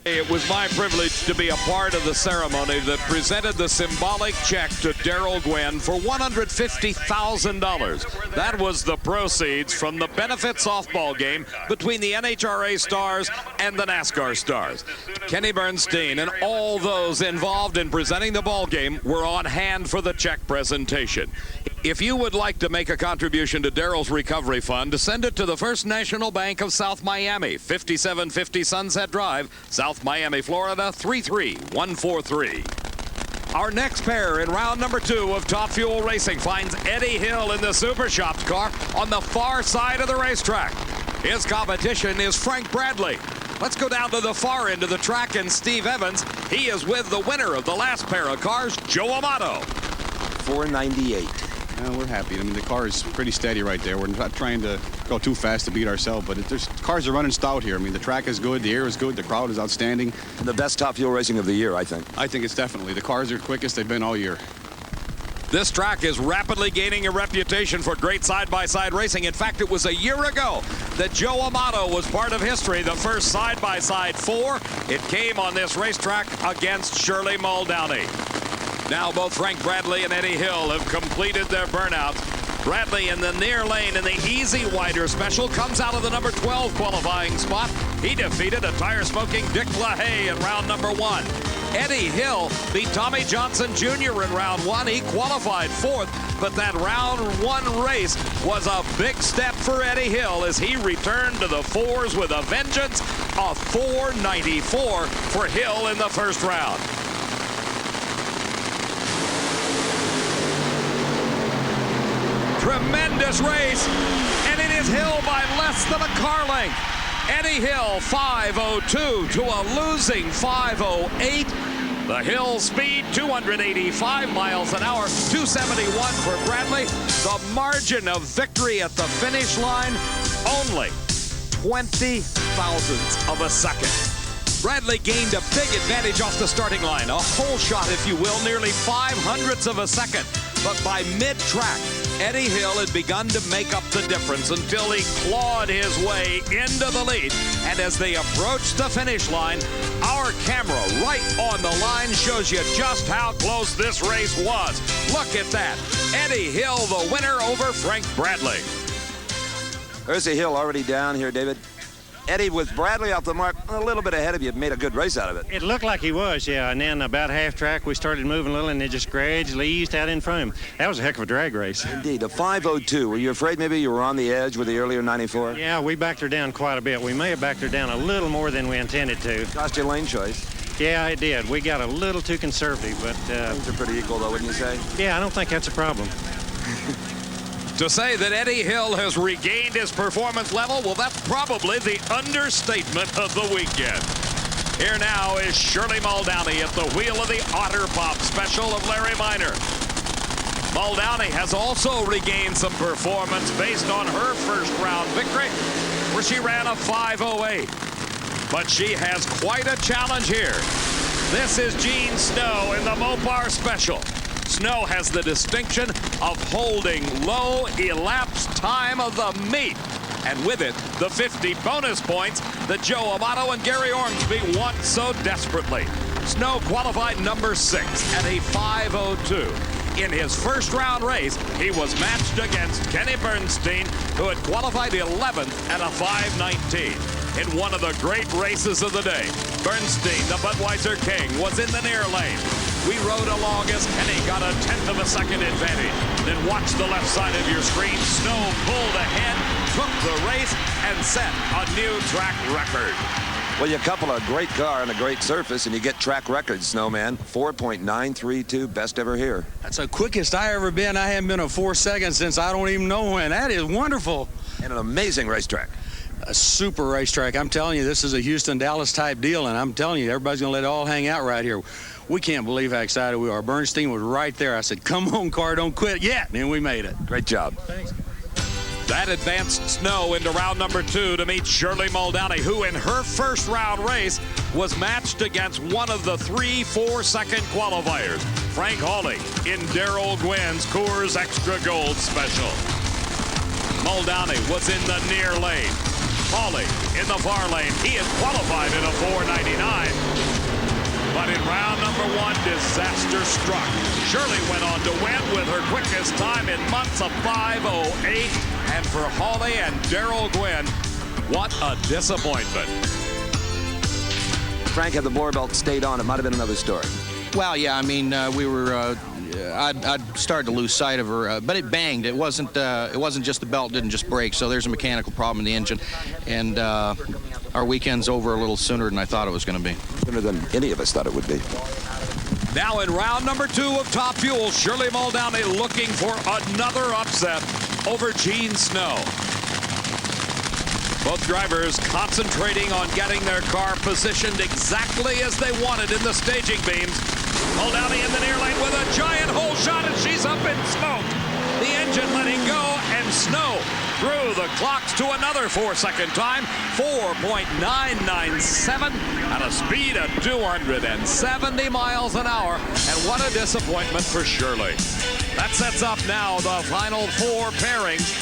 It was my privilege to be a part of the ceremony that presented the symbolic check to Darrell Gwynn for $150,000. That was the proceeds from the benefit softball game between the NHRA Stars and the NASCAR Stars. Kenny Bernstein and all those involved in presenting the ball game were on hand for the check presentation. If you would like to make a contribution to Darrell's recovery fund, send it to the First National Bank of South Miami, 5750 Sunset Drive, South Miami, Florida, 33143. Our next pair in round number 2 of Top Fuel Racing finds Eddie Hill in the Super Shops car on the far side of the racetrack. His competition is Frank Bradley. Let's go down to the far end of the track and Steve Evans. He is with the winner of the last pair of cars, Joe Amato. 498. We're happy. I mean, the car is pretty steady right there. We're not trying to go too fast to beat ourselves, but cars are running stout here. I mean, the track is good, the air is good, the crowd is outstanding. The best Top Fuel Racing of the year, I think. I think it's definitely. The cars are the quickest they've been all year. This track is rapidly gaining a reputation for great side-by-side racing. In fact, it was a year ago that Joe Amato was part of history. The first side-by-side 4, it came on this racetrack against Shirley Muldowney. Now both Frank Bradley and Eddie Hill have completed their burnouts. Bradley in the near lane in the easy wider special comes out of the number 12 qualifying spot. He defeated a tire-smoking Dick LaHaye in round number 1. Eddie Hill beat Tommy Johnson Jr. in round 1. He qualified 4th, but that round 1 race was a big step for Eddie Hill as he returned to the 4s with a vengeance. A 494 for Hill in the first round. Tremendous race, and it is Hill by less than a car length. Eddie Hill 502 to a losing 508. The Hill speed 285 miles an hour, 271 for Bradley. The margin of victory at the finish line, only 20 thousandths of a second. Bradley gained a big advantage off the starting line, a whole shot, if you will, nearly 500ths of a second. But by mid-track, Eddie Hill had begun to make up the difference until he clawed his way into the lead. And as they approached the finish line, our camera right on the line shows you just how close this race was. Look at that. Eddie Hill, the winner over Frank Bradley. There's a Hill already down here, David. Eddie, with Bradley off the mark, a little bit ahead of you, made a good race out of it. It looked like he was, yeah. And then about half track, we started moving a little, and it just gradually eased out in front of him. That was a heck of a drag race. Indeed, a 502. Were you afraid maybe you were on the edge with the earlier 94? Yeah, we backed her down quite a bit. We may have backed her down a little more than we intended to. Cost you lane choice. Yeah, it did. We got a little too conservative, but... Lanes are pretty equal, though, wouldn't you say? Yeah, I don't think that's a problem. To say that Eddie Hill has regained his performance level, well, that's probably the understatement of the weekend. Here now is Shirley Muldowney at the wheel of the Otter Pop special of Larry Minor. Muldowney has also regained some performance based on her first round victory, where she ran a 508. But she has quite a challenge here. This is Gene Snow in the Mopar special. Snow has the distinction of holding low elapsed time of the meet. And with it, the 50 bonus points that Joe Amato and Gary Ormsby want so desperately. Snow qualified number 6 at a 502. In his first round race, he was matched against Kenny Bernstein, who had qualified 11th at a 519. In one of the great races of the day, Bernstein, the Budweiser King, was in the near lane. We rode along as Kenny got a 1/10 of a second advantage. Then watch the left side of your screen. Snow pulled ahead, took the race, and set a new track record. Well, you couple a great car and a great surface, and you get track records, Snowman. 4.932, best ever here. That's the quickest I ever been. I haven't been a 4 seconds since I don't even know when. That is wonderful. And an amazing racetrack. A super racetrack. I'm telling you, this is a Houston, Dallas type deal, and I'm telling you, everybody's going to let it all hang out right here. We can't believe how excited we are. Bernstein was right there. I said, come on, car, don't quit yet. And we made it. Great job. Thanks. That advanced Snow into round number 2 to meet Shirley Muldowney, who in her first round race was matched against one of the 3 4-second qualifiers, Frank Hawley, in Darrell Gwynn's Coors Extra Gold special. Muldowney was in the near lane. Hawley in the far lane. He is qualified in a 499. one, disaster struck. Shirley went on to win with her quickest time in months of 5:08. And for Holly and Daryl Gwynn, what a disappointment. Frank, had the blur belt stayed on, it might have been another story. Well, yeah, I mean, we were. I'd started to lose sight of her, but it banged. It wasn't just the belt didn't just break. So there's a mechanical problem in the engine, and our weekend's over a little sooner than I thought it was going to be. Sooner than any of us thought it would be. Now in round number 2 of Top Fuel, Shirley Muldowney looking for another upset over Gene Snow. Both drivers concentrating on getting their car positioned exactly as they wanted in the staging beams. Muldowney in the near lane with a giant hole shot, and she's up in smoke. The engine letting go, and Snow through the clocks to another 4-second time, 4.997 at a speed of 270 miles an hour. And what a disappointment for Shirley. That sets up now the final 4 pairings,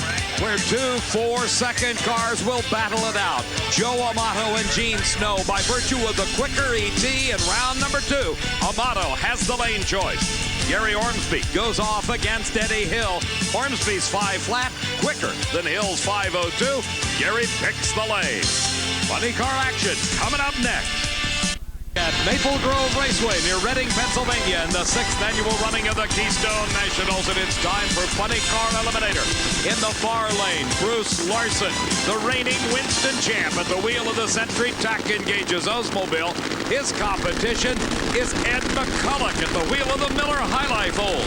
where 2 4-second cars will battle it out. Joe Amato and Gene Snow, by virtue of the quicker ET in round number 2. Amato has the lane choice. Gary Ormsby goes off against Eddie Hill. Ormsby's 5 flat, quicker than Hill's 5:02. Gary picks the lane. Funny car action coming up next. At Maple Grove Raceway near Reading, Pennsylvania, in the 6th annual running of the Keystone Nationals, and it's time for Funny Car Eliminator. In the far lane, Bruce Larson, the reigning Winston champ, at the wheel of the Century Tack engages Oldsmobile. His competition is Ed McCulloch at the wheel of the Miller High Life Old.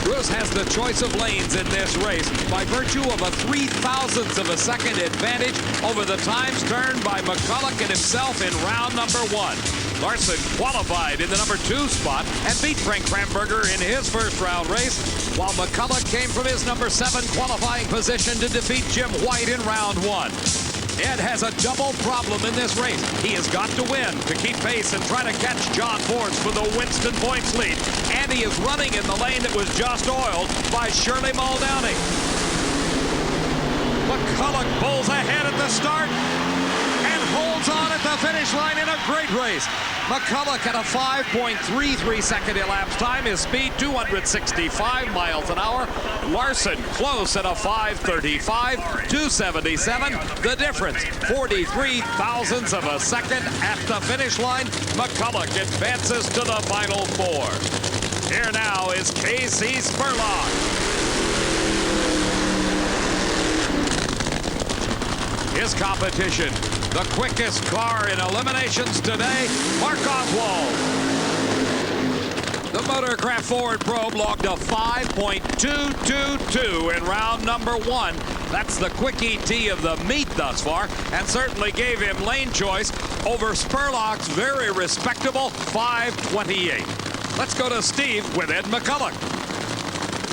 Bruce has the choice of lanes in this race by virtue of a 3/1000th of a second advantage over the times turned by McCulloch and himself in round number 1. Larson qualified in the number 2 spot and beat Frank Kramberger in his first round race, while McCulloch came from his number 7 qualifying position to defeat Jim White in round 1. Ed has a double problem in this race. He has got to win to keep pace and try to catch John Force for the Winston points lead. And he is running in the lane that was just oiled by Shirley Muldowney. McCulloch pulls ahead at the start and holds on at the finish line in a great race. McCulloch at a 5.33 second elapsed time. His speed 265 miles an hour. Larson close at a 5:35, 277. The difference 43/1000ths of a second at the finish line. McCulloch advances to the final 4. Here now is Casey Spurlock. His competition, the quickest car in eliminations today, Mark Oswald. The Motorcraft Ford Probe logged a 5.222 in round number 1. That's the quick ET of the meet thus far, and certainly gave him lane choice over Spurlock's very respectable 5.28. Let's go to Steve with Ed McCulloch.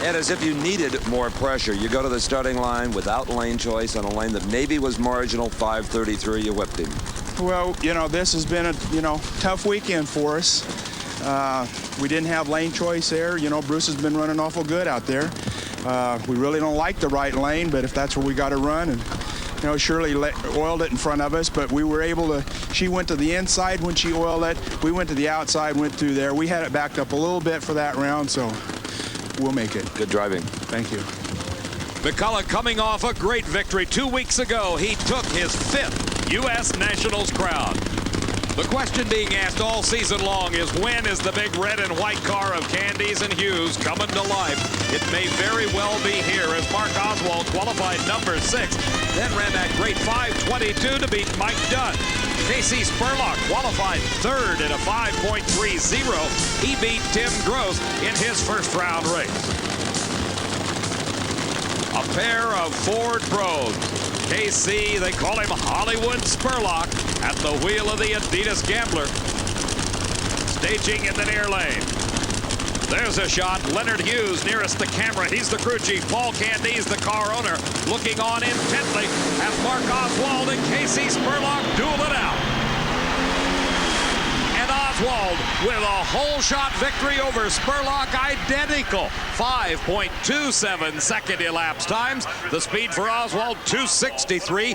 And as if you needed more pressure, you go to the starting line without lane choice on a lane that maybe was marginal, 5:33, you whipped him. Well, you know, this has been a, tough weekend for us. We didn't have lane choice there. You know, Bruce has been running awful good out there. We really don't like the right lane, but if that's where we got to run, and, Shirley oiled it in front of us, but we were able to, she went to the inside when she oiled it. We went to the outside, went through there. We had it backed up a little bit for that round, so we'll make it. Good driving. Thank you. McCulloch coming off a great victory 2 weeks ago. He took his 5th U.S. Nationals crown. The question being asked all season long is, when is the big red and white car of Candies and Hughes coming to life? It may very well be here, as Mark Oswald qualified number 6, then ran that great 5:22 to beat Mike Dunn. Casey Spurlock qualified 3rd at a 5.30. He beat Tim Gross in his first round race. A pair of Ford Probes. KC, they call him Hollywood Spurlock, at the wheel of the Adidas Gambler. Staging in the near lane. There's a shot. Leonard Hughes nearest the camera. He's the crew chief. Paul Candies, the car owner, looking on intently as Mark Oswald and Casey Spurlock duel it out. And Oswald with a whole shot victory over Spurlock, identical 5.27 second elapsed times. The speed for Oswald 263.